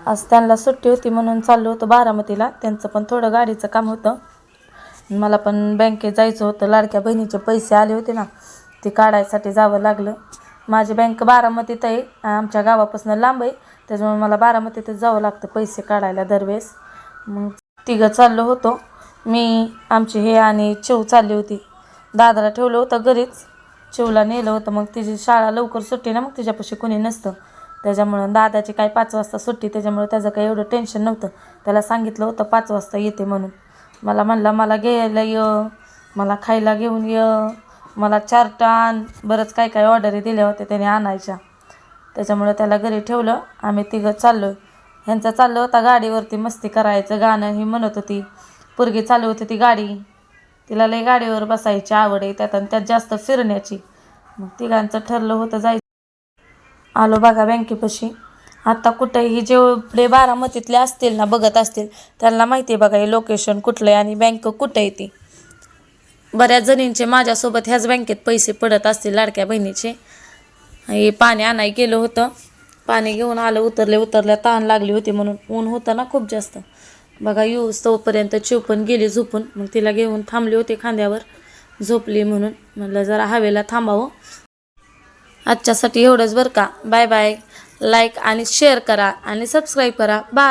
आज त्यांना सुट्टी होती म्हणून चाललो होतो बारामतीला. त्यांचं पण थोडं गाडीचं काम होतं. मला पण बँकेत जायचं होतं. लाडक्या बहिणीचे पैसे आले होते ना, ते काढायसाठी जावं लागलं. माझी बँक बारामतीत आहे, आमच्या गावापासून लांब आहे, त्याच्यामुळे मला बारामतीतच जावं लागतं पैसे काढायला दरवेळेस. मग तिघं चाललो होतो. मी, आमची हे आणि चिव चालली होती. दादाला ठेवलं होतं घरीच, चिवला नेलं होतं. मग तिची शाळा लवकर सुट्टी ना, मग तिच्यापाशी कोणी नसतं. त्याच्यामुळं दादाची काय 5 वाजता सुट्टी, त्याच्यामुळे त्याचं काही एवढं टेन्शन नव्हतं. त्याला सांगितलं होतं 5 वाजता येते म्हणून. मला म्हणला मला घ्यायला ये, मला खायला घेऊन ये, मला चार्ट आण, बरंच काय काय ऑर्डरी दिल्या होत्या त्याने आणायच्या. त्याच्यामुळं त्याला घरी ठेवलं. आम्ही तिघं चाललो. ह्यांचा चाललं होता गाडीवरती मस्ती करायचं, गाणं ही म्हणत होती. पोरगी चालू होती ती गाडी, तिला लई गाडीवर बसायची आवड आहे त्यात, आणि त्यात जास्त फिरण्याची. मग तिघांचं ठरलं होतं जायचं. आलो बघा बँकेपाशी. आता कुठेही जेवढे बारामतीतले असतील ना, बघत असतील, त्यांना माहिती आहे बघा हे लोकेशन कुठलं आहे आणि बँक कुठं आहे ती. बऱ्याच जणींचे माझ्यासोबत ह्याच बँकेत पैसे पडत असतील लाडक्या बहिणीचे. हे पाणी आणाय गेलं होतं, पाणी घेऊन आलं. उतरल्या ताण लागली होती म्हणून, ऊन होतं ना खूप जास्त. बघा येऊस तोपर्यंत चिव पण गेली झोपून. मग तिला घेऊन थांबले होते खांद्यावर, झोपली म्हणून म्हणलं जरा हवेला थांबावं. आजच्यासाठी एवढंच बरं का. Bye bye. लाईक आणि शेअर करा आणि सबस्क्राईब करा. बाय.